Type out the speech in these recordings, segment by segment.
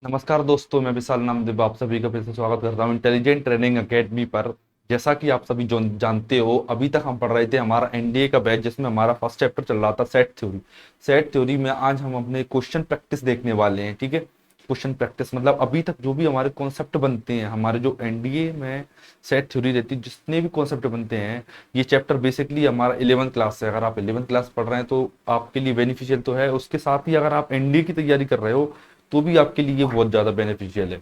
नमस्कार दोस्तों, मैं विशाल नामदेव आप सभी का फिर से स्वागत करता हूं इंटेलिजेंट ट्रेनिंग एकेडमी पर। जैसा कि आप सभी जो जानते हो, अभी तक हम पढ़ रहे थे हमारा एनडीए का बैच, जिसमें हमारा फर्स्ट चैप्टर चल रहा था सेट थ्योरी। सेट थ्योरी में आज हम अपने क्वेश्चन प्रैक्टिस देखने वाले हैं। ठीक है, क्वेश्चन प्रैक्टिस मतलब अभी तक जो भी हमारे कॉन्सेप्ट बनते हैं, हमारे जो एनडीए में सेट थ्योरी रहती है, जितने भी कॉन्सेप्ट बनते हैं, ये चैप्टर बेसिकली हमारा 11th क्लास से। अगर आप 11th क्लास पढ़ रहे हैं तो आपके लिए बेनिफिशियल तो है, उसके साथ ही अगर आप एनडीए की तैयारी कर रहे हो तो भी आपके लिए ये बहुत ज़्यादा बेनिफिशियल है।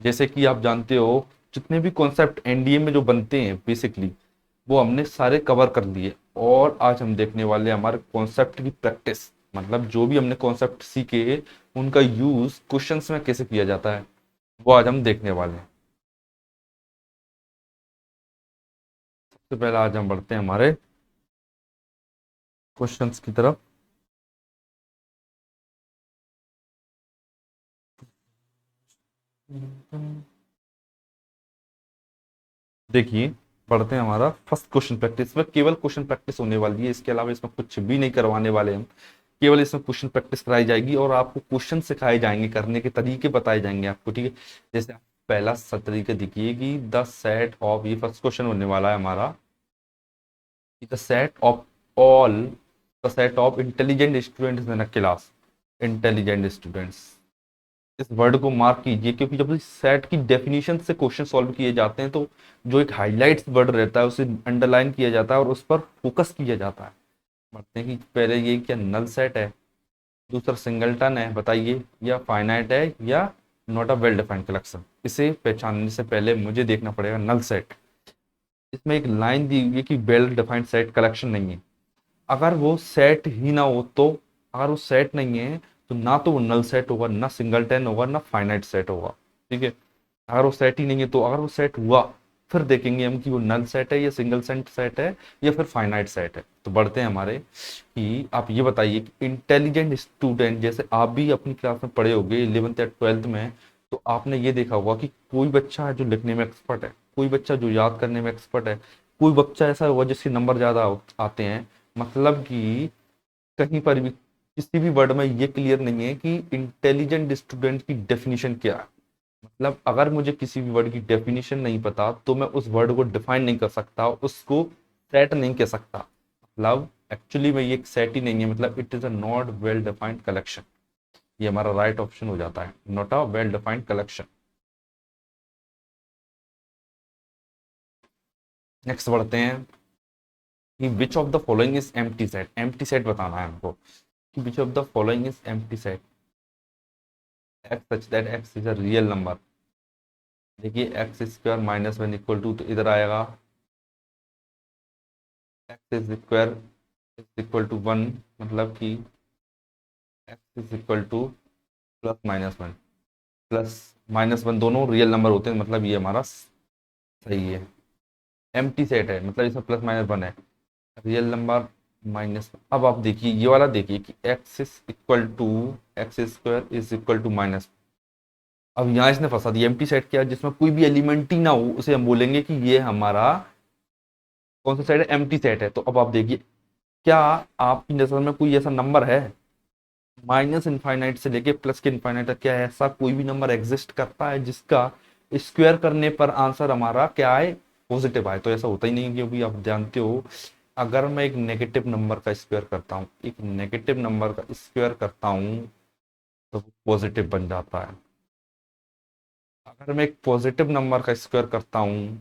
जैसे कि आप जानते हो, जितने भी कॉन्सेप्ट एनडीए में जो बनते हैं बेसिकली, वो हमने सारे कवर कर लिए। और आज हम देखने वाले हैं हमारे कॉन्सेप्ट की प्रैक्टिस, मतलब जो भी हमने कॉन्सेप्ट सीखे उनका यूज क्वेश्चंस में कैसे किया जाता है, वो आज हम देखने वाले हैं। सबसे पहले आज हम बढ़ते हैं हमारे क्वेश्चंस की तरफ। देखिए, पढ़ते हैं हमारा फर्स्ट क्वेश्चन प्रैक्टिस में। केवल क्वेश्चन प्रैक्टिस होने वाली है, इसके अलावा इसमें कुछ भी नहीं करवाने वाले हम। केवल इसमें क्वेश्चन प्रैक्टिस कराई जाएगी और आपको क्वेश्चन सिखाए जाएंगे, करने के तरीके बताए जाएंगे आपको। ठीक है, जैसे आप पहला तरीका देखिए कि द सेट ऑफ, ये फर्स्ट क्वेश्चन होने वाला है हमारा, the set of all, the set of intelligent students in a class. Intelligent students, इस वर्ड को मार्क कीजिए, क्योंकि जब इस सेट की डेफिनेशन से क्वेश्चन सॉल्व किए जाते हैं तो जो एक हाईलाइट्स वर्ड रहता है उसे अंडरलाइन किया जाता है और उस पर फोकस किया जाता है। बढ़ते हैं कि पहले ये क्या नल सेट है, दूसरा सिंगलटन है, बताइए, या फाइनाइट है, या not a well defined collection. इसे पहचानने से पहले मुझे देखना पड़ेगा नल सेट। इसमें एक लाइन दी हुई है कि वेल डिफाइंड सेट कलेक्शन नहीं है। अगर वो सेट ही ना हो तो, अगर वो सेट नहीं है तो ना तो वो नल सेट होगा, ना सिंगलटन होगा, ना फाइनाइट सेट होगा। ठीक है, अगर वो सेट ही नहीं है तो अगर वो सेट हुआ फिर देखेंगे हम कि वो नल सेट है या सिंगल सेट है या फिर फाइनाइट सेट है। तो बढ़ते हैं हमारे कि आप ये बताइए कि इंटेलिजेंट स्टूडेंट, जैसे आप भी अपनी क्लास में पढ़े होंगे 11th या 12th में, तो आपने ये देखा होगा कि कोई बच्चा है जो लिखने में एक्सपर्ट है, कोई बच्चा जो याद करने में एक्सपर्ट है, कोई बच्चा ऐसा होगा जिसके नंबर ज़्यादा आते हैं। मतलब कि कहीं पर भी किसी भी वर्ड में ये क्लियर नहीं है कि इंटेलिजेंट स्टूडेंट की डेफिनेशन क्या है। मतलब अगर मुझे किसी भी वर्ड की डेफिनेशन नहीं पता तो मैं उस वर्ड को डिफाइन नहीं कर सकता, उसको सेट नहीं कह सकता। मतलब एक्चुअली में ये एक सेट ही नहीं है, मतलब it is a not well defined collection. ये हमारा राइट ऑप्शन हो जाता है, not a well defined collection. Next बढ़ते हैं कि which of the following is empty set. Empty set बताना है हमको कि which of the following is empty set. X such that x is a real number. देखिए, x square minus one equal to, तो इधर आएगा x square is equal to one, मतलब कि x is equal two plus minus one. Plus minus one दोनों real number होते हैं, मतलब ये हमारा सही है। एम्प्टी सेट है मतलब इसमें प्लस माइनस वन है, रियल नंबर माइनस। अब आप देखिए ये वाला, देखिए कि x is equal to x square is equal to minus. अब यहाँ इसने फंसा दिया। एम्प्टी सेट क्या है, जिसमें कोई भी एलिमेंट ही ना हो उसे हम बोलेंगे कि ये हमारा कौन सा सेट है, एम्प्टी सेट है। तो अब आप देखिए, क्या आपकी नजर में कोई ऐसा नंबर है माइनस इनफाइनाइट से लेके प्लस के इनफाइनाइट तक, क्या ऐसा कोई भी नंबर एग्जिस्ट करता है जिसका स्क्वायर करने पर आंसर हमारा क्या आए, पॉजिटिव आए? तो ऐसा होता ही नहीं है, क्योंकि आप जानते हो अगर मैं एक नेगेटिव नंबर का स्क्वायर करता हूँ, एक नेगेटिव नंबर का स्क्वायर करता हूँ तो पॉजिटिव बन जाता है। अगर मैं एक पॉजिटिव नंबर का स्क्वायर करता हूँ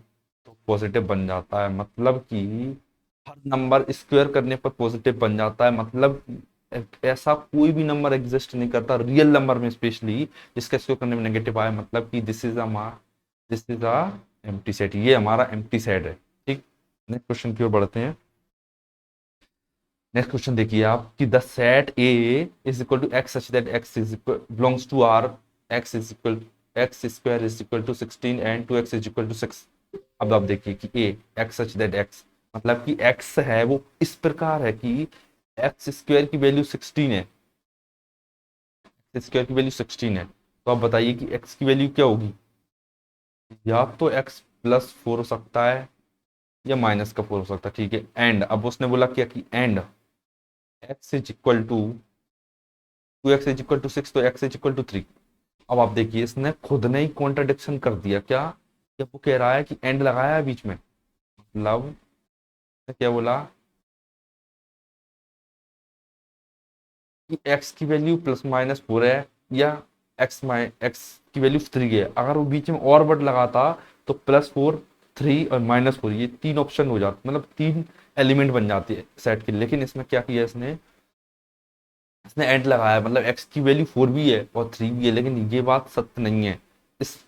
तो पॉजिटिव बन जाता है, मतलब कि हर नंबर स्क्वायर करने पर पॉजिटिव बन जाता है। मतलब ऐसा कोई भी नंबर एग्जिस्ट नहीं करता रियल नंबर में स्पेशली जिसका स्क्वायर करने में नेगेटिव आए। मतलब कि this is a empty set, ये हमारा एम्प्टी सेट है। ठीक, नेक्स्ट क्वेश्चन की ओर बढ़ते हैं। नेक्स्ट क्वेश्चन देखिए आप कि the set A is equal to x such that x is equal belongs to R, x is equal x square is equal to 16 and 2x is equal to 6। अब आप देखिए कि A x such that x, मतलब कि x है वो इस प्रकार है कि एक्स स्क्वायर की वैल्यू 16 है, एक्स स्क्वायर की वैल्यू 16 है। तो आप बताइए कि एक्स की वैल्यू क्या होगी? या तो एक्स प्लस फोर हो सकता है या माइनस का फोर हो सकता है। ठीक है, एंड अब उसने बोला क्या कि and x is equal to 2x is equal to 6, तो x इज इक्वल टू 3। अब आप देखिए इसने खुद ने ही कॉन्ट्रडिक्शन कर दिया क्या, कि वो कह रहा है कि एंड लगाया है बीच में, मतलब क्या बोला कि एक्स की वैल्यू प्लस माइनस 4 है, या एक्स की वैल्यू 3 है। अगर वो बीच में और वर्ड लगाता तो +4, 3 और -4, ये तीन ऑप्शन हो जाते, मतलब तीन एलिमेंट बन जाती है सेट के। लेकिन इसमें क्या किया इसने, इसने एंड लगाया, मतलब एक्स की वैल्यू 4 भी है और 3 भी है, लेकिन ये बात सत्य नहीं है।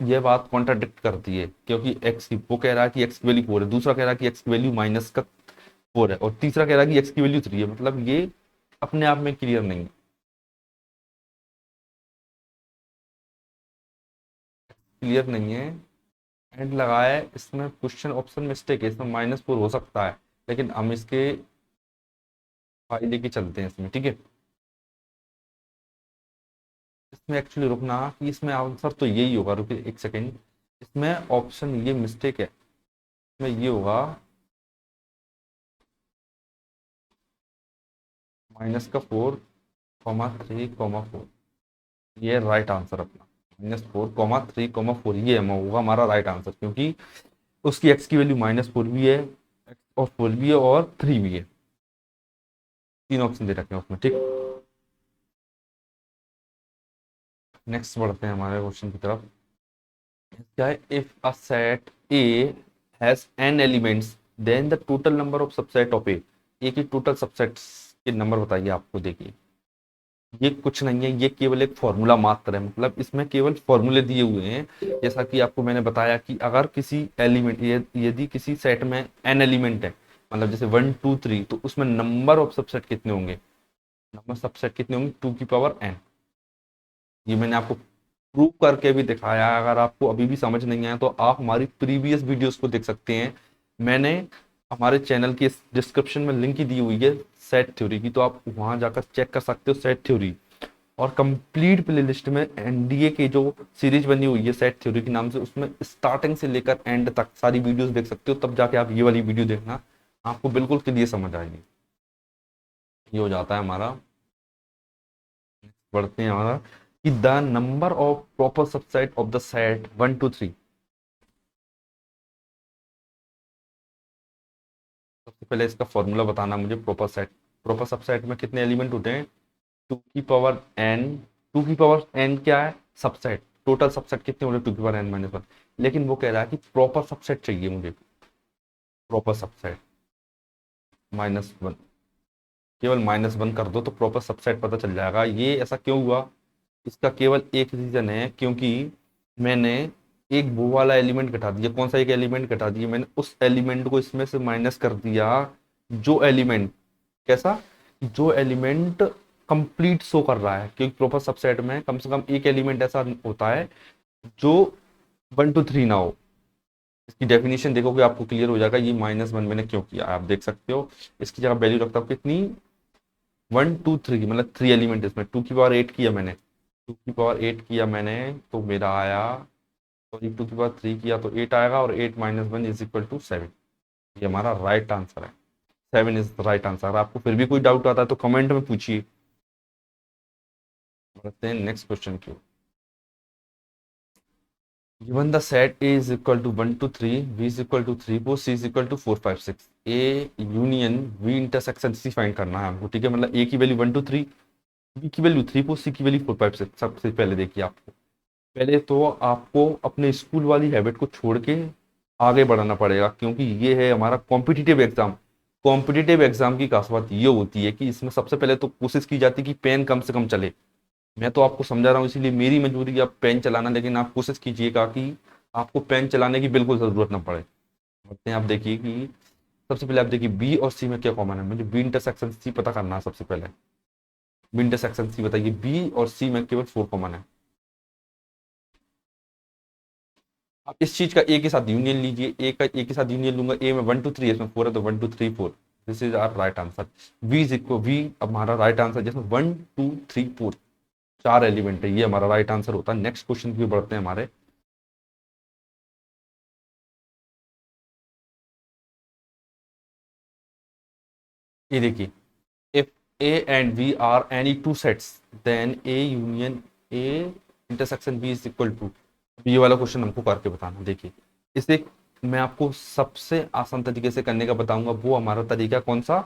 ये बात कॉन्ट्राडिक्ट करती है, क्योंकि एक्स की, वो कह रहा है कि एक्स की वैल्यू 4 है, दूसरा कह रहा है कि एक्स की वैल्यू -4 है, और तीसरा कह रहा है कि एक्स की वैल्यू 3 है। मतलब ये अपने आप में क्लियर नहीं है, क्लियर नहीं है। एंड लगाया है, इसमें क्वेश्चन ऑप्शन मिस्टेक है, इसमें -4 हो सकता है, लेकिन हम इसके फायदे की चलते हैं इसमें, ठीक है। इसमें एक्चुअली रुकना कि इसमें आंसर तो यही होगा, रुकिए एक सेकेंड। इसमें ऑप्शन ये मिस्टेक है, इसमें ये होगा -4, 3, 4, ये राइट आंसर अपना। -4, 3, 4 ये होगा हमारा राइट आंसर, क्योंकि उसकी एक्स की वैल्यू -4 भी है, और 4 भी है और 3 भी है। तीन ऑप्शन दे रखे हैं उसमें, ठीक। नेक्स्ट बढ़ते हैं हमारे क्वेश्चन की तरफ। क्या है, if a set A has n elements, then the total number of subset of A की टोटल सबसेट्स के नंबर बताइए। आपको देखिए ये कुछ नहीं है, ये केवल एक फॉर्मूला मात्र है, मतलब इसमें केवल फॉर्मूले दिए हुए हैं। जैसा कि आपको मैंने बताया कि अगर किसी एलिमेंट, यदि किसी सेट में n एलिमेंट है, मतलब जैसे 1 2 3, तो उसमें नंबर ऑफ सबसेट कितने होंगे, नंबर सबसेट कितने होंगे, 2 की पावर n। ये मैंने आपको प्रूव करके भी दिखाया है। अगर आपको अभी भी समझ नहीं आया तो आप हमारी प्रीवियस वीडियोस को देख सकते हैं। मैंने हमारे चैनल की डिस्क्रिप्शन में लिंक ही दी हुई है सेट थ्योरी की, तो आप वहां जाकर चेक कर सकते हो सेट थ्योरी। और कंप्लीट प्लेलिस्ट में एनडीए की जो सीरीज बनी हुई है सेट थ्योरी के नाम से, उसमें स्टार्टिंग से लेकर एंड तक सारी वीडियोस देख सकते हो, तब जाके आप ये वाली वीडियो देखना, आपको बिल्कुल क्लियर समझ आएगी। ये हो जाता है हमारा। बढ़ते हैं हमारा कि the number of proper subset of the set 1 2 3। सबसे पहले इसका फॉर्मूला बताना मुझे। प्रॉपर सबसेट में कितने एलिमेंट होते हैं, 2 की पावर n। 2 की पावर n क्या है, सबसेट। टोटल सबसेट कितने होते हैं, 2 की पावर n-1। लेकिन वो कह रहा है कि प्रॉपर सबसेट चाहिए मुझे, प्रॉपर सबसेट -1। केवल -1 कर दो तो प्रॉपर सबसेट पता चल जाएगा। ये ऐसा क्यों हुआ, इसका केवल एक रीजन है, क्योंकि मैंने एक वो वाला एलिमेंट घटा दिया। कौन सा एक एलिमेंट घटा दिया मैंने, उस एलिमेंट को इसमें से माइनस कर दिया, जो एलिमेंट, कैसा, जो एलिमेंट कंप्लीट शो कर रहा है। क्योंकि प्रॉपर सबसेट में कम से कम एक एलिमेंट ऐसा होता है जो 1 2 3 ना हो। इसकी डेफिनेशन देखोगे आपको क्लियर हो जाएगा, ये -1 मैंने क्यों किया आप देख सकते हो। इसकी जगह वैल्यू रखता हूँ कितनी, 1 2 3, मतलब 3 एलिमेंट। इसमें 2 की पावर 8 किया मैंने, 2 की पावर 8 किया मैंने, तो मेरा आया, सॉरी 2 की पावर 3 किया तो 8 आएगा, और 8 - 1 = 7। ये हमारा राइट आंसर है। 7 इज द राइट आंसर। आपको फिर भी कोई डाउट आता है तो कमेंट में पूछिए। बढ़ते हैं नेक्स्ट क्वेश्चन की। Given the set A is equal to 1 to 3, B is equal to 3 4, C is equal to 4 5 6, A union V intersection C find करना है हमको, ठीक है। मतलब A की वैल्यू 1 2 3, B की वैल्यू 3 4, C की वैल्यू 4 5 6। सबसे पहले देखिए, आपको पहले तो आपको अपने स्कूल वाली हैबिट को छोड़ के आगे बढ़ाना पड़ेगा, क्योंकि ये है हमारा कॉम्पिटिटिव एग्जाम। कॉम्पिटिटिव एग्जाम की खास बात ये होती है कि इसमें सबसे पहले तो कोशिश की जाती है कि पेन कम से कम चले। मैं तो आपको समझा रहा हूँ, इसीलिए मेरी मजबूरी है आप पेन चलाना, लेकिन आप कोशिश कीजिएगा कि आपको पेन चलाने की बिल्कुल जरूरत ना पड़े। बोलते हैं, आप देखिए कि सबसे पहले आप देखिए बी और सी में क्या कॉमन है। मुझे बी इंटरसेक्शन सी पता करना है सबसे पहले। बी इंटरसेक्शन सी बताइए, बी और सी में केवल 4 कॉमन है। आप इस चीज का ए के साथ यूनियन लीजिए, ए के साथ यूनियन लूंगा, ए में 1 2 3 है, इसमें 4 है, तो 1 2 3 4। This is our right answer. V is equal V, अब हमारा राइट आंसर जिसमें 1 2 3 4 चार एलिमेंट है, ये हमारा राइट आंसर होता है। नेक्स्ट क्वेश्चन की बढ़ते हैं हमारे। ये देखिए, if A and V are any two sets, then A union A intersection B is equal to, ये वाला क्वेश्चन हमको करके बताना। देखिए इसे मैं आपको सबसे आसान तरीके से करने का बताऊंगा, वो हमारा तरीका कौन सा,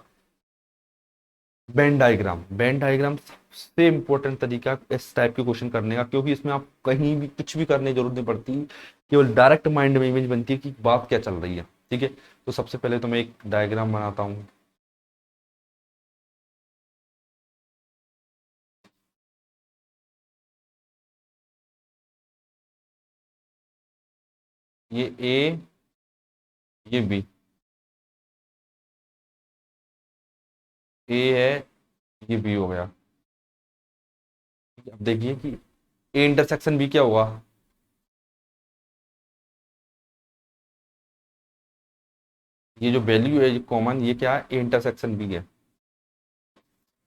वेन डायग्राम। वेन डायग्राम सबसे इंपॉर्टेंट तरीका इस टाइप के क्वेश्चन करने का, क्योंकि इसमें आप कहीं भी कुछ भी करने की जरूरत नहीं पड़ती, केवल डायरेक्ट माइंड में इमेज बनती है कि बात क्या चल रही है। ठीक है, तो सबसे पहले तो मैं एक डायग्राम बनाता हूँ। ये ए, ये बी, ए है, ये बी हो गया। अब देखिए कि ए इंटरसेक्शन बी क्या हुआ, ये जो वैल्यू है कॉमन, ये क्या है, ए इंटरसेक्शन बी है।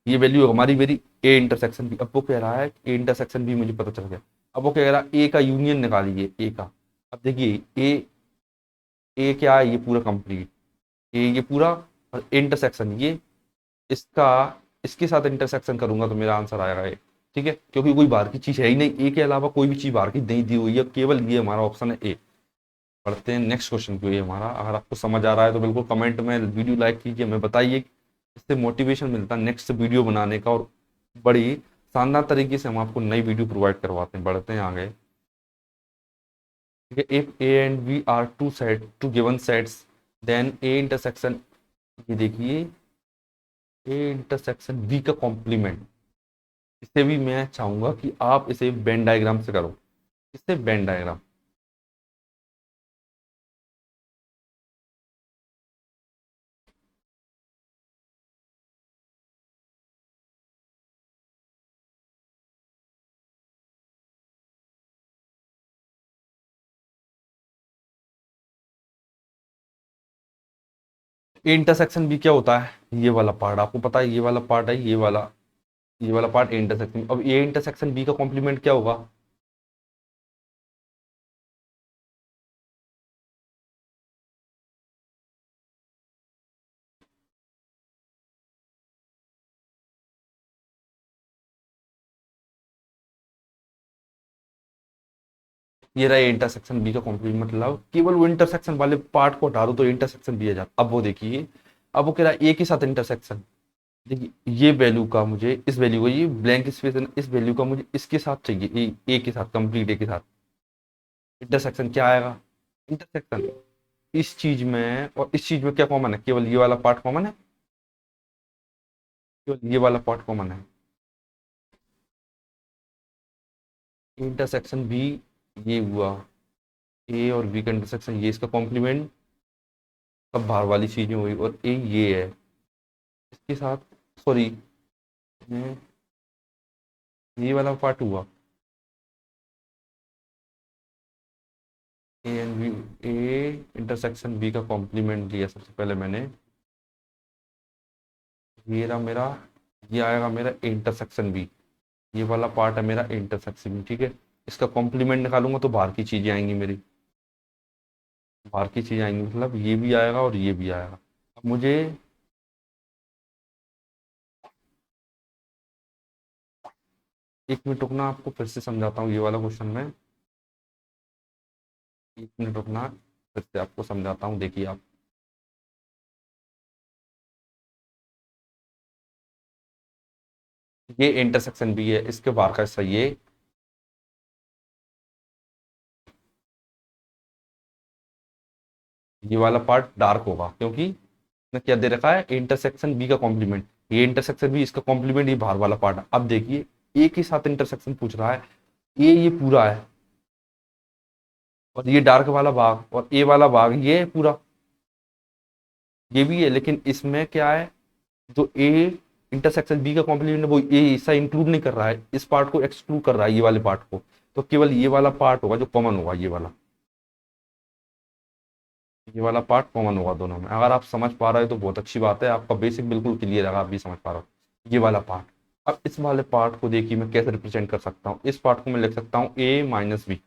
ये वैल्यू हमारी मेरी ए इंटरसेक्शन बी। अब वो कह रहा है ए इंटरसेक्शन बी मुझे पता चल गया। अब वो कह रहा है ए का यूनियन निकालिए, ए का। अब देखिए ए, ए क्या है, ये पूरा कंप्लीट, ए ये पूरा, और इंटरसेक्शन ये इसका, इसके साथ इंटरसेक्शन करूंगा तो मेरा आंसर आएगा ए। ठीक है, क्योंकि कोई बाहर की चीज है ही नहीं, ए के अलावा कोई भी चीज बाहर की नहीं दी हुई है, केवल ये हमारा ऑप्शन है ए। पढ़ते हैं नेक्स्ट क्वेश्चन को। ये हमारा, अगर आपको समझ आ रहा है तो बिल्कुल कमेंट में वीडियो लाइक कीजिए, हमें बताइए, इससे मोटिवेशन मिलता है नेक्स्ट वीडियो बनाने का, और बड़ी शानदार तरीके से हम आपको नई वीडियो प्रोवाइड करवाते हैं। बढ़ते हैं आगे। ठीक है, if A and B are two set, two given sets, then A intersection, ये देखिए ए इंटरसेक्शन बी का कॉम्प्लीमेंट, इसे भी मैं चाहूंगा कि आप इसे वेन डायग्राम से करो। इससे Venn diagram, A intersection B क्या होता है, ये वाला पार्ट आपको पता है, ये वाला पार्ट है, ये वाला पार्ट ए इंटरसेक्शन। अब ए इंटरसेक्शन बी का कॉम्प्लीमेंट क्या होगा, ये रहा इंटरसेक्शन बी का कॉम्प्लीमेंट। मतलब केवल वो इंटरसेक्शन वाले पार्ट को हटा दो तो इंटरसेक्शन बी आ जाता। अब वो देखिए, अब वो कह रहा है ए के साथ इंटरसेक्शन। देखिए ये वैल्यू का मुझे, इस वैल्यू को, ये ब्लैंक स्पेस है ना, इस वैल्यू का मुझे इसके साथ चाहिए, ए के साथ, कंप्लीट ए के साथ इंटरसेक्शन क्या आएगा, इंटरसेक्शन इस चीज में और इस चीज में क्या कॉमन है, केवल ये वाला पार्ट कॉमन है, केवल ये वाला पार्ट कॉमन है। इंटरसेक्शन बी, ये हुआ ए और बी का इंटरसेक्शन, ये इसका कॉम्प्लीमेंट, सब बाहर वाली चीजें हुई, और ए ये है इसके साथ, सॉरी ये वाला पार्ट हुआ A and B, A intersection B का कॉम्प्लीमेंट लिया सबसे पहले मैंने, ये रहा मेरा, ये आएगा मेरा इंटरसेक्शन बी, ये वाला पार्ट है मेरा इंटरसेक्शन बी। ठीक है, इसका कॉम्प्लीमेंट निकालूंगा तो बाहर की चीजें आएंगी मेरी, बाहर की चीजें आएंगी, मतलब ये भी आएगा और ये भी आएगा। अब मुझे, एक मिनट रुकना, आपको फिर से समझाता हूँ ये वाला क्वेश्चन में, एक मिनट रुकना, फिर से आपको समझाता हूँ। देखिए आप, ये इंटरसेक्शन भी है, इसके बाहर का हिस्सा ये वाला पार्ट डार्क होगा, क्योंकि इसने क्या दे रखा है, इंटरसेक्शन बी का कॉम्प्लीमेंट, ये इंटरसेक्शन बी, इसका कॉम्प्लीमेंट ये बाहर वाला पार्ट है। अब देखिए ए के साथ इंटरसेक्शन पूछ रहा है, ये पूरा है, और ये डार्क वाला भाग, और ए वाला भाग ये है पूरा, ये भी है, लेकिन इसमें क्या है, जो ए इंटरसेक्शन बी का कॉम्प्लीमेंट है वो ए हिस्सा इंक्लूड नहीं कर रहा है, इस पार्ट को एक्सक्लूड कर रहा है, ये वाले पार्ट को, तो केवल ये वाला पार्ट होगा जो कॉमन होगा, ये वाला पार्ट कॉमन होगा दोनों में। अगर आप समझ पा रहे हो तो बहुत अच्छी बात है, आपका बेसिक बिल्कुल क्लियर है, आप भी समझ पा रहे हो ये वाला पार्ट। अब इस वाले पार्ट को देखिए मैं कैसे रिप्रेजेंट कर सकता हूँ, इस पार्ट को मैं लिख सकता हूँ ए माइनस बी।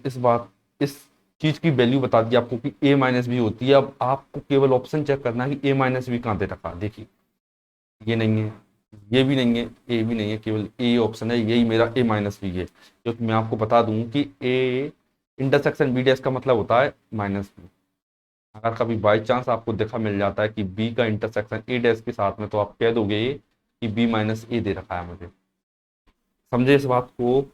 इस बात, इस चीज की वैल्यू बता दी आपको कि ए माइनस बी होती है। अब आपको केवल ऑप्शन चेक करना है कि ए माइनस बी कहाँ दे रखा है। देखिए ये नहीं है, ये भी नहीं है, ए भी नहीं है, केवल ए ऑप्शन है, यही मेरा ए माइनस बी है। क्योंकि मैं आपको बता दूं कि ए इंटरसेक्शन बी डैश का मतलब होता है माइनस बी। अगर कभी बाई चांस आपको देखा मिल जाता है कि बी का इंटरसेक्शन ए डैश के साथ में, तो आप कह दोगे कि बी माइनस ए दे रखा है मुझे। समझे इस बात को।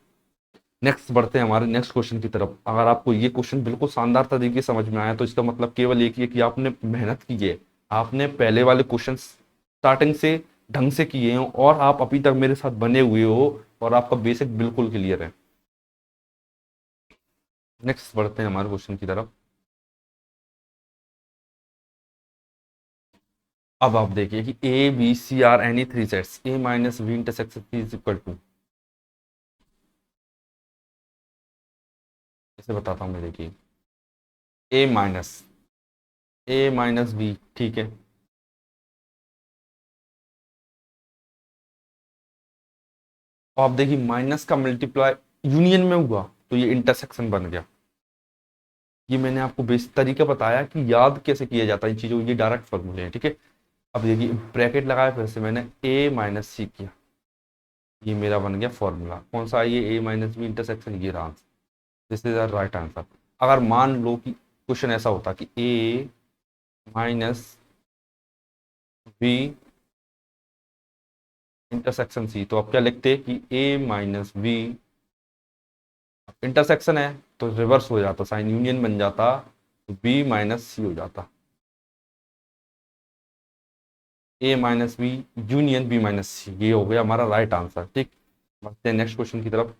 नेक्स्ट बढ़ते हैं हमारे नेक्स्ट क्वेश्चन की तरफ। अगर आपको ये क्वेश्चन बिल्कुल शानदार तरीके से समझ में आया, तो इसका मतलब केवल एक ही है कि आपने मेहनत की है, आपने पहले वाले क्वेश्चन स्टार्टिंग से ढंग से किए हैं, और आप अभी तक मेरे साथ बने हुए हो, और आपका बेसिक बिल्कुल क्लियर है। नेक्स्ट बढ़ते हैं हमारे क्वेश्चन की तरफ। अब आप देखिए कि A B C are any three sets A minus B intersection is equal to, इसे बताता हूँ मैं। देखिए ए माइनस बी, ठीक है। तो आप देखिए माइनस का मल्टीप्लाई यूनियन में हुआ, तो ये इंटरसेक्शन बन गया। ये मैंने आपको बेसिक तरीका बताया कि याद कैसे किया जाता है इन चीजों को, ये डायरेक्ट फॉर्मूले हैं, ठीक है। अब देखिए ब्रैकेट लगाया, फिर से मैंने ए माइनस सी किया, ये मेरा बन गया फॉर्मूला। कौन सा, ये ए माइनस बी इंटरसेक्शन, ये रहा answer. This is the right answer. अगर मान लो कि क्वेश्चन ऐसा होता कि ए माइनस बी इंटरसेक्शन सी, तो आप क्या लिखते कि ए माइनस बी, इंटरसेक्शन है तो रिवर्स हो जाता, साइन यूनियन बन जाता, तो बी माइनस सी हो जाता। A minus B union B minus C, ये हो गया हमारा राइट आंसर, ठीक। बढ़ते हैं नेक्स्ट क्वेश्चन की तरफ।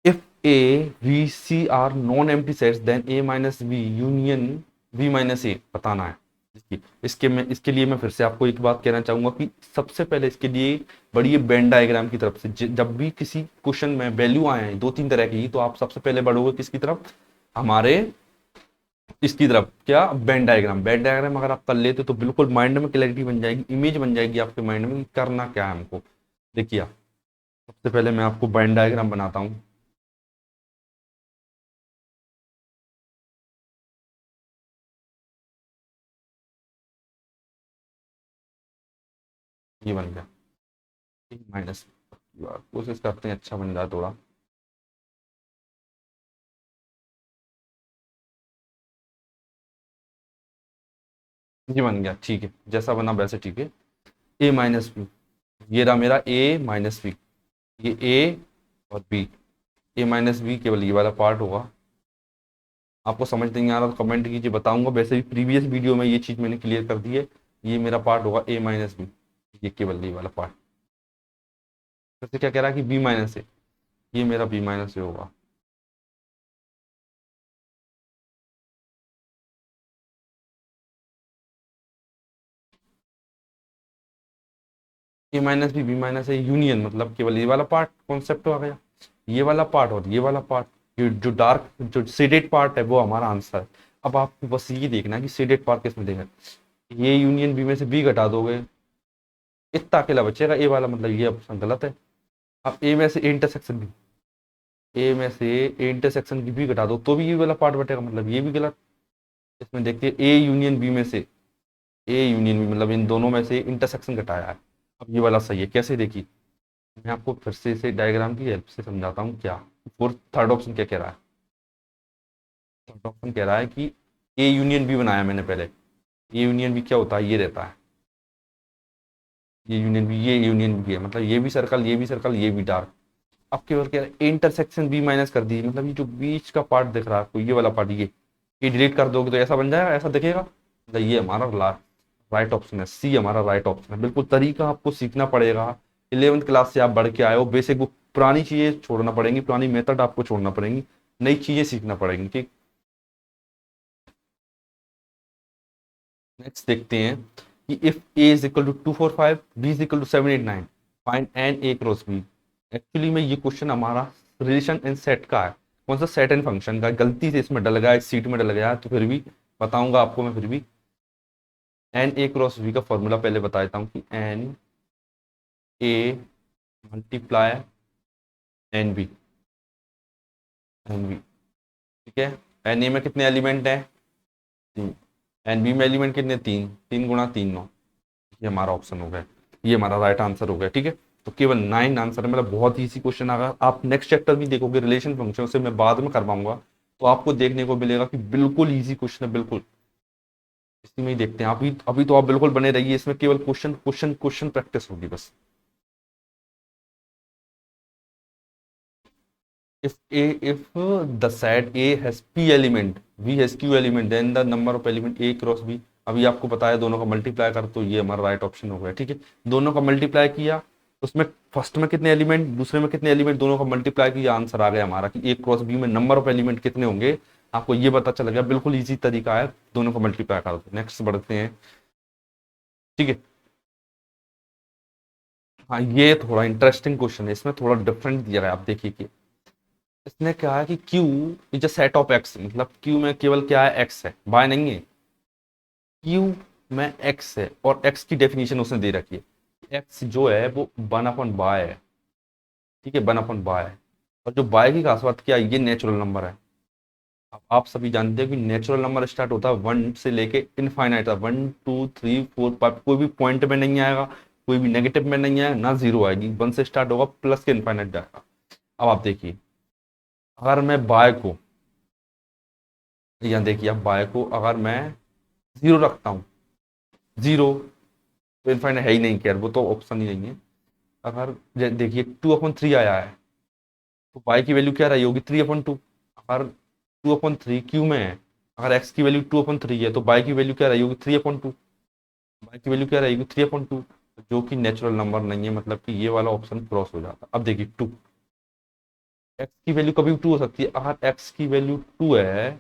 If A B C are non empty sets then A minus B union B minus A बताना है। इसके लिए मैं फिर से आपको एक बात कहना चाहूंगा कि सबसे पहले इसके लिए बढ़िए वेन डायग्राम की तरफ से। जब भी किसी क्वेश्चन में वैल्यू आए हैं दो तीन तरह की, तो आप सबसे पहले बढ़ोगे किसकी तरफ, हमारे इसकी तरफ, क्या, वेन डायग्राम। वेन डायग्राम अगर आप कर लेते तो बिल्कुल माइंड में क्लैरिटी बन जाएगी, इमेज बन जाएगी आपके माइंड में कि करना क्या है हमको। देखिए आप, सबसे पहले मैं आपको वेन डायग्राम बनाता हूँ। ये बन गया माइनस, कोशिश करते हैं अच्छा बन जाए थोड़ा। ये बन गया, ठीक है, जैसा बना वैसे ठीक है। ए माइनस बी, ये रहा मेरा ए माइनस बी, ये ए और बी। ए माइनस बी केवल ये वाला पार्ट होगा। आपको समझ नहीं आ रहा तो कमेंट कीजिए, बताऊंगा। वैसे भी प्रीवियस वीडियो में ये चीज़ मैंने क्लियर कर दी है। ये मेरा पार्ट होगा ए माइनस बी, ये केवल ये वाला पार्ट। फिर से क्या कह रहा है कि बी माइनस ए, ये मेरा बी माइनस ए होगा। A minus B, B minus A union, मतलब केवल ये वाला पार्ट कॉन्सेप्ट आ गया। ये वाला पार्ट और ये वाला पार्ट, ये जो डार्क जो शेडेड पार्ट है वो हमारा आंसर है। अब आपको बस ये देखना है कि शेडेड पार्ट किसमें देगा। ये यूनियन बी में से बी घटा दोगे, इतना अकेला बचेगा ए वाला, मतलब ये ऑप्शन गलत है। अब ए में से ए इंटरसेक्शन बी, ए में से ए इंटरसेक्शन की बी घटा दो तो भी ये वाला पार्ट बचेगा, मतलब ये भी गलत। इसमें देखते हैं ए यूनियन बी में से ए यूनियन बी, मतलब इन दोनों में से इंटरसेक्शन घटाया है। अब ये वाला सही है, कैसे देखिए, मैं आपको फिर से इसे डायग्राम की हेल्प से समझाता हूँ क्या। फोर्थ थर्ड ऑप्शन क्या कह रहा है, थर्ड ऑप्शन कह रहा है कि ए यूनियन बी बनाया मैंने पहले। ए यूनियन बी क्या होता है, ये रहता है, ये यूनियन बी, ये यूनियन बी है, मतलब ये भी सर्कल, ये भी सर्कल, ये भी डार्क। अब केवल क्या है, इंटरसेक्शन बी माइनस कर दी, मतलब ये जो बीच का पार्ट दिख रहा है आपको, ये वाला पार्ट, ये डिलीट कर दोगे तो ऐसा बन जाएगा, ऐसा दिखेगा, मतलब ये हमारा राइट ऑप्शन है, सी हमारा राइट ऑप्शन है। बिल्कुल तरीका आपको सीखना पड़ेगा। 11th क्लास से आप बढ़ के आए हो, बेसिक वो पुरानी चीजें छोड़ना पड़ेंगी, पुरानी मेथड आपको छोड़ना पड़ेंगी, नई चीजें सीखना पड़ेंगी, ठीक। नेक्स्ट देखते हैं कि if A is equal to 245, B is equal to 789, find n A cross B. Actually में ये क्वेश्चन हमारा रिलेशन एंड सेट का है। कौन सा, सेट एंड फंक्शन का। गलती से इसमें डल गया, इस सीट में डल गया, तो फिर भी बताऊंगा आपको मैं फिर भी। एन ए क्रॉस बी का फॉर्मूला पहले बता देता हूँ कि n A multiply n B, n B, ठीक है। एन ए में कितने एलिमेंट हैं, तीन। एन बी में एलिमेंट कितने, तीन, तीन गुणा तीन, नौ। ये हमारा ऑप्शन हो गया, ये हमारा राइट आंसर हो गया। ठीक है, तो केवल 9 आंसर है, मतलब बहुत ही इजी क्वेश्चन। अगर आप नेक्स्ट चैप्टर भी देखोगे रिलेशन फंक्शन, उसे मैं बाद में करवाऊंगा, तो आपको देखने को मिलेगा कि बिल्कुल इजी क्वेश्चन है, बिल्कुल। इसी में ही देखते हैं। अभी अभी तो आप बिल्कुल बने रहिए, इसमें केवल क्वेश्चन क्वेश्चन क्वेश्चन प्रैक्टिस होगी बस। if the set A has p element, B has q element, then the number of element A cross B। अभी आपको बताया दोनों का मल्टीप्लाई कर, तो ये हमारा राइट ऑप्शन हो गया। ठीक है, दोनों का मल्टीप्लाई किया, उसमें फर्स्ट में कितने एलिमेंट, दूसरे में कितने एलिमेंट, दोनों का मल्टीप्लाई किया, आंसर आ गया हमारा कि A क्रॉस B में नंबर ऑफ एलिमेंट कितने होंगे। आपको ये पता चल गया, बिल्कुल इजी तरीका है, दोनों का मल्टीप्लाई कर दो। नेक्स्ट बढ़ते हैं। ठीक है, हाँ ये थोड़ा इंटरेस्टिंग क्वेश्चन है, इसमें थोड़ा डिफरेंट दिया है। आप देखिए कि इसने कहा है कि Q is a set of X, मतलब Q में केवल क्या है, X है, बाय नहीं है। Q में X है और X की डेफिनेशन उसने दे रखी है, X जो है वो 1/बाय है। ठीक है, 1/बाय है, और जो बाय की खास बात क्या है, ये नेचुरल नंबर है। अब आप सभी जानते हैं कि नेचुरल नंबर स्टार्ट होता है 1 से लेके इनफाइनाइट तक, 1 2 3 4 5, कोई भी पॉइंट में नहीं आएगा, कोई भी नेगेटिव में नहीं आएगा, ना जीरो आएगी, 1 से स्टार्ट होगा, प्लस के इनफाइनाइट जाएगा। अब आप देखिए, अगर मैं बाय को, यहाँ देखिए, अब बाय को अगर मैं जीरो रखता हूँ, जीरो तो इनफाइनाइट है ही नहीं, खैर वो तो ऑप्शन ही नहीं है। अगर देखिए 2/3 आया है, तो बाय की वैल्यू क्या रही होगी, 3/2। अगर 2/3 क्यू में है, अगर एक्स की वैल्यू 2/3 है, तो बाय की वैल्यू क्या रही होगी, 3/2। बाय की वैल्यू क्या रहेगी, 3/2, जो कि नेचुरल नंबर नहीं है, मतलब कि ये वाला ऑप्शन क्रॉस हो जाता। अब देखिए 2, एक्स की वैल्यू कभी भी 2 हो सकती है, अगर एक्स की वैल्यू 2 है,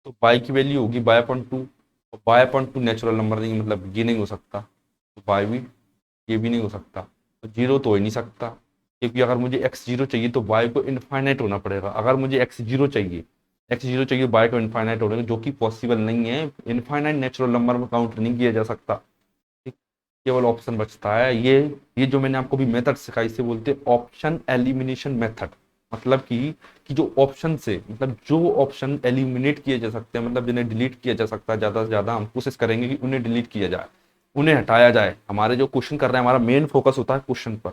तो बाय की वैल्यू होगी बाय/2, और बाय/2 नेचुरल नंबर नहीं है, मतलब ये नहीं हो सकता, तो बाय भी, ये भी नहीं हो सकता, तो जीरो तो हो ही नहीं सकता, क्योंकि अगर मुझे एक्स जीरो चाहिए तो बाय को इनफाइनाइट होना पड़ेगा। अगर मुझे एक्स जीरो चाहिए, बाय को इनफाइनाइट होने, जो कि पॉसिबल नहीं है, इनफाइनाइट नेचुरल नंबर में काउंट नहीं किया जा सकता। ठीक, केवल ऑप्शन बचता है ये जो मैंने आपको भी मेथड सिखाई, इसे बोलते हैं ऑप्शन एलिमिनेशन मेथड। मतलब कि जो ऑप्शन से, मतलब जो ऑप्शन एलिमिनेट किए जा सकते हैं, मतलब जिन्हें डिलीट किया जा सकता है, ज़्यादा से ज़्यादा हम कोशिश करेंगे कि उन्हें डिलीट किया जाए, उन्हें हटाया जाए। हमारे जो क्वेश्चन कर रहे हैं, हमारा मेन फोकस होता है क्वेश्चन पर।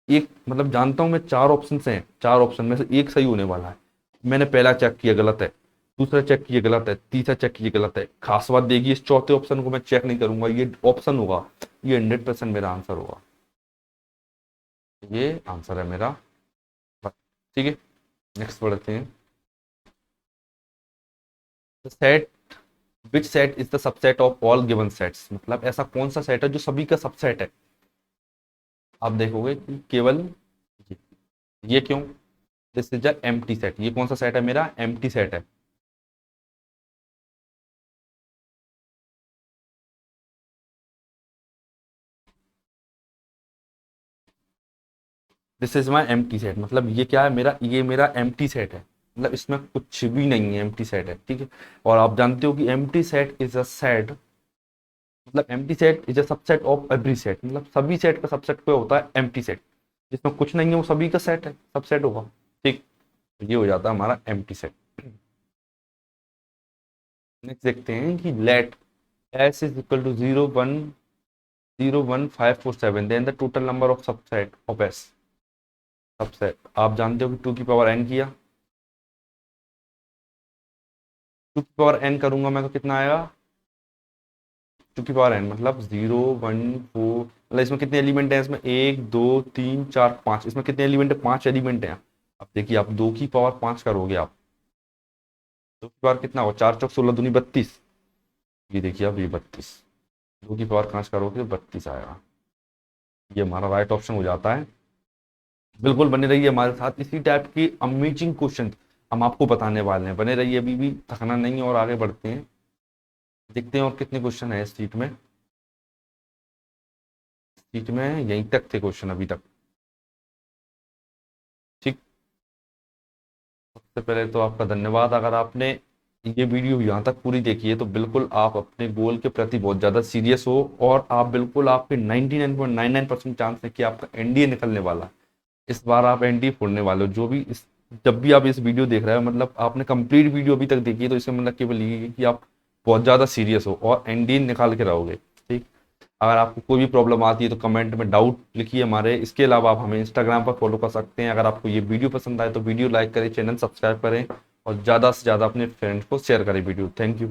एक, मतलब जानता हूं मैं 4 ऑप्शन हैं, 4 ऑप्शन में से एक सही होने वाला है, मैंने पहला चेक किया गलत है, दूसरा चेक किया गलत है, तीसरा चेक किया गलत है। खास बात देखिए, इस चौथे ऑप्शन को मैं चेक नहीं करूंगा, ये ऑप्शन होगा, ये 100% मेरा आंसर होगा, ये आंसर है मेरा। ठीक है, नेक्स्ट बढ़ते हैं। Set, which set is the subset of all given sets, मतलब ऐसा कौन सा सेट है जो सभी का सबसेट है। आप देखोगे कि केवल ये क्यों, this is a empty set, ये कौन सा सेट है, मेरा एम्प्टी सेट है। This is my empty set, मतलब ये क्या है मेरा, ये मेरा एम्प्टी सेट है, मतलब इसमें कुछ भी नहीं है, एम्प्टी सेट है। ठीक है, और आप जानते हो कि empty set is a set, मतलब empty set is a subset of every set, मतलब सभी सेट का सबसेट क्या होता है, एम्प्टी सेट। जिसमें कुछ नहीं है वो सभी का सेट है, सबसेट होगा। ठीक, तो ये हो जाता है हमारा एम्प्टी सेट। नेक्स्ट देखते हैं कि let S is equal to 0 1 0 1 5 4 7, then the total number of subset of S. Subset आप जानते हो कि 2 की पावर n किया, 2 की पावर n करूंगा मैं तो कितना आएगा, 2 की पावर n मतलब 0 1 4, मतलब इसमें कितने एलिमेंट हैं, इसमें 1 2 3 4 5, इसमें कितने एलिमेंट है, 5 एलिमेंट हैं। अब देखिए, आप 2 की पावर 5 करोगे, आप 2 की पावर कितना होगा, 4 × 16 = 32, ये देखिए अब ये 32, 2 की पावर 5 करोगे तो 32 आएगा, ये हमारा राइट ऑप्शन हो जाता है। बिल्कुल बने रहिए हमारे साथ, इसी टाइप की अमेजिंग क्वेश्चन हम आपको बताने वाले हैं, बने रहिए, अभी भी थकना नहीं है, और आगे बढ़ते हैं, देखते हैं और कितने क्वेश्चन है इस सीट में। सीट में यहीं तक थे क्वेश्चन अभी तक। ठीक, सबसे पहले तो आपका धन्यवाद, अगर आपने ये वीडियो यहाँ तक पूरी देखी है, तो बिल्कुल आप अपने गोल के प्रति बहुत ज़्यादा सीरियस हो, और आप बिल्कुल, आपके 99.99% चांस है कि आपका एनडीए निकलने वाला है। इस बार आप एनडीए फोड़ने वाले हो, जो भी इस, जब भी आप इस वीडियो देख रहे हो, मतलब आपने कंप्लीट वीडियो अभी तक देखी है, तो इसका मतलब केवल ये है कि आप बहुत ज़्यादा सीरियस हो और एनडीए निकाल के रहोगे। ठीक, अगर आपको कोई भी प्रॉब्लम आती है तो कमेंट में डाउट लिखिए हमारे। इसके अलावा आप हमें इंस्टाग्राम पर फॉलो कर सकते हैं। अगर आपको ये वीडियो पसंद आए तो वीडियो लाइक करें, चैनल सब्सक्राइब करें और ज़्यादा से ज़्यादा अपने फ्रेंड को शेयर करें वीडियो। Thank you.